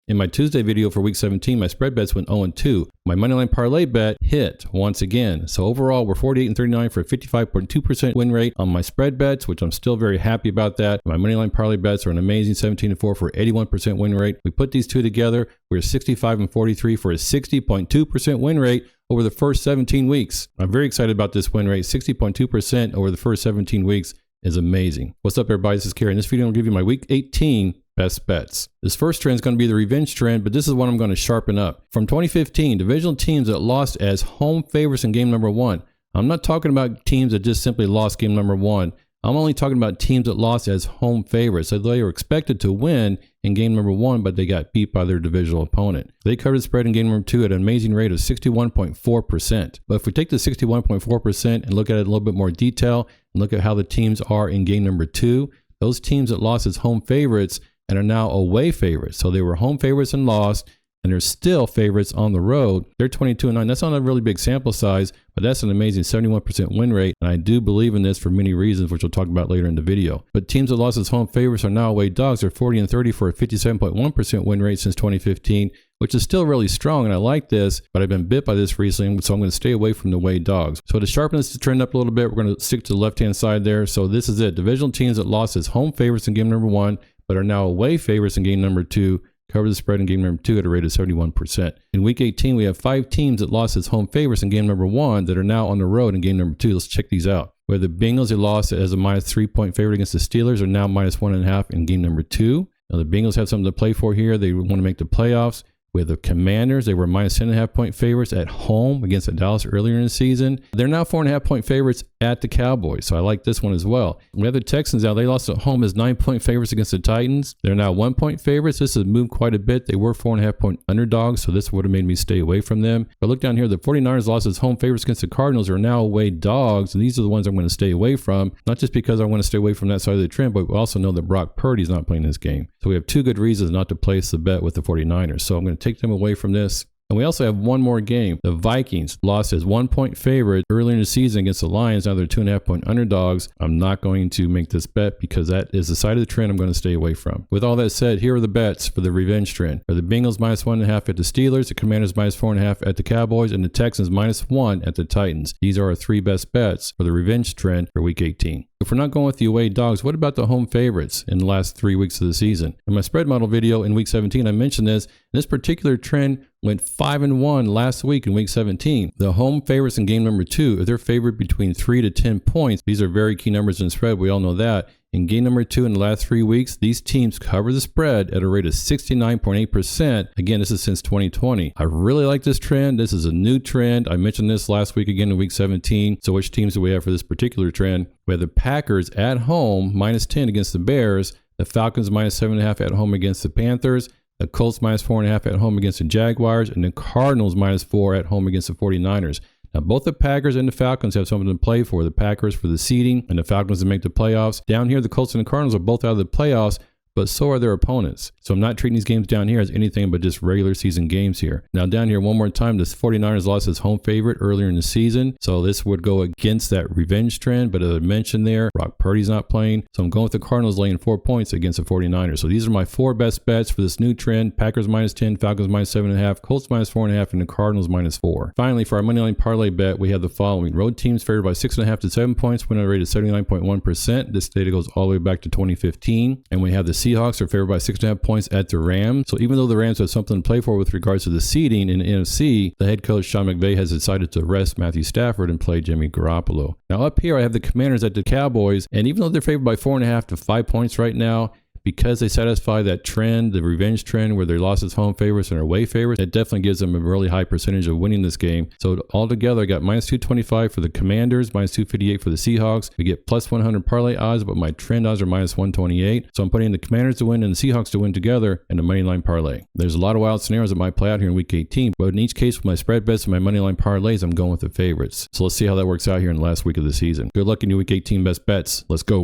In my Tuesday video for week 17, my spread bets went 0-2. My Moneyline Parlay Bet hit once again. So overall, we're 48-39 for a 55.2% win rate on my spread bets, which I'm still very happy about that. My Moneyline Parlay Bets are an amazing 17-4 for 81% win rate. We put these two together, we're 65-43 for a 60.2% win rate over the first 17 weeks. I'm very excited about this win rate. 60.2% over the first 17 weeks is amazing. What's up, everybody? This is Kerry. In this video, I'll give you my week 18 best bets. This first trend is going to be the revenge trend, but this is what I'm going to sharpen up. From 2015, divisional teams that lost as home favorites in game number 1. I'm not talking about teams that just simply lost game number 1. I'm only talking about teams that lost as home favorites. So they were expected to win in game number 1, but they got beat by their divisional opponent. They covered the spread in game number 2 at an amazing rate of 61.4%. But if we take the 61.4% and look at it in a little bit more detail and look at how the teams are in game number 2, those teams that lost as home favorites and are now away favorites. So they were home favorites and lost, and they're still favorites on the road. They're 22-9. That's not a really big sample size, but that's an amazing 71% win rate. And I do believe in this for many reasons, which we'll talk about later in the video. But teams that lost as home favorites are now away dogs. They're 40-30 for a 57.1% win rate since 2015, which is still really strong. And I like this, but I've been bit by this recently, so I'm going to stay away from the away dogs. So to sharpen this trend up a little bit, we're going to stick to the left-hand side there. So this is it. Divisional teams that lost as home favorites in game number 1, but are now away favorites in game number 2, cover the spread in game number 2 at a rate of 71%. In week 18, we have 5 teams that lost as home favorites in game number 1 that are now on the road in game number 2. Let's check these out. We have the Bengals, they lost as a minus 3-point favorite against the Steelers, are now minus 1.5 in game number 2. Now the Bengals have something to play for here. They want to make the playoffs. We have the Commanders. They were minus 10.5-point favorites at home against the Dallas earlier in the season. They're now 4.5-point favorites at the Cowboys. So I like this one as well. We have the Texans out. They lost at home as 9-point favorites against the Titans. They're now 1-point favorites. This has moved quite a bit. They were 4.5-point underdogs, so this would have made me stay away from them. But look down here. The 49ers lost as home favorites against the Cardinals, are now away dogs. And these are the ones I'm going to stay away from. Not just because I want to stay away from that side of the trend, but we also know that Brock Purdy's not playing this game. So we have 2 good reasons not to place the bet with the 49ers. So I'm going to take them away from this. And we also have one more game. The Vikings lost as 1-point favorite early in the season against the Lions. Now they're 2.5-point underdogs. I'm not going to make this bet because that is the side of the trend I'm going to stay away from. With all that said, here are the bets for the revenge trend. For the Bengals minus 1.5 at the Steelers, the Commanders minus 4.5 at the Cowboys, and the Texans minus 1 at the Titans. These are our 3 best bets for the revenge trend for week 18. If we're not going with the away dogs, what about the home favorites in the last 3 weeks of the season? In my spread model video in week 17, I mentioned this. This particular trend went 5-1 last week in week 17. The home favorites in game number 2, if they're favored between 3 to 10 points, these are very key numbers in the spread. We all know that. In game number 2 in the last 3 weeks, these teams cover the spread at a rate of 69.8%. Again, this is since 2020. I really like this trend. This is a new trend. I mentioned this last week again in week 17. So which teams do we have for this particular trend? We have the Packers at home, minus 10 against the Bears. The Falcons minus 7.5 at home against the Panthers. The Colts minus 4.5 at home against the Jaguars. And the Cardinals minus 4 at home against the 49ers. Now, both the Packers and the Falcons have something to play for. The Packers for the seeding and the Falcons to make the playoffs. Down here, the Colts and the Cardinals are both out of the playoffs, but so are their opponents. So I'm not treating these games down here as anything but just regular season games here. Now down here one more time, the 49ers lost as home favorite earlier in the season. So this would go against that revenge trend, but as I mentioned there, Brock Purdy's not playing. So I'm going with the Cardinals laying 4 points against the 49ers. So these are my 4 best bets for this new trend. Packers minus 10, Falcons minus 7.5, Colts minus 4.5, and the Cardinals minus 4. Finally, for our Moneyline Parlay Bet, we have the following. Road teams favored by 6.5 to 7 points, win rate of 79.1%. This data goes all the way back to 2015. And we have the Seahawks are favored by 6.5 points at the Rams. So even though the Rams have something to play for with regards to the seeding in the NFC, the head coach Sean McVay has decided to rest Matthew Stafford and play Jimmy Garoppolo. Now up here I have the Commanders at the Cowboys, and even though they're favored by 4.5 to 5 points right now, because they satisfy that trend, the revenge trend where they lost as home favorites and are away favorites, it definitely gives them a really high percentage of winning this game. So altogether, I got minus 225 for the Commanders, minus 258 for the Seahawks. We get plus 100 parlay odds, but my trend odds are minus 128. So I'm putting the Commanders to win and the Seahawks to win together in the Moneyline Parlay. There's a lot of wild scenarios that might play out here in week 18, but in each case with my spread bets and my Moneyline Parlays, I'm going with the favorites. So let's see how that works out here in the last week of the season. Good luck in your week 18 best bets. Let's go.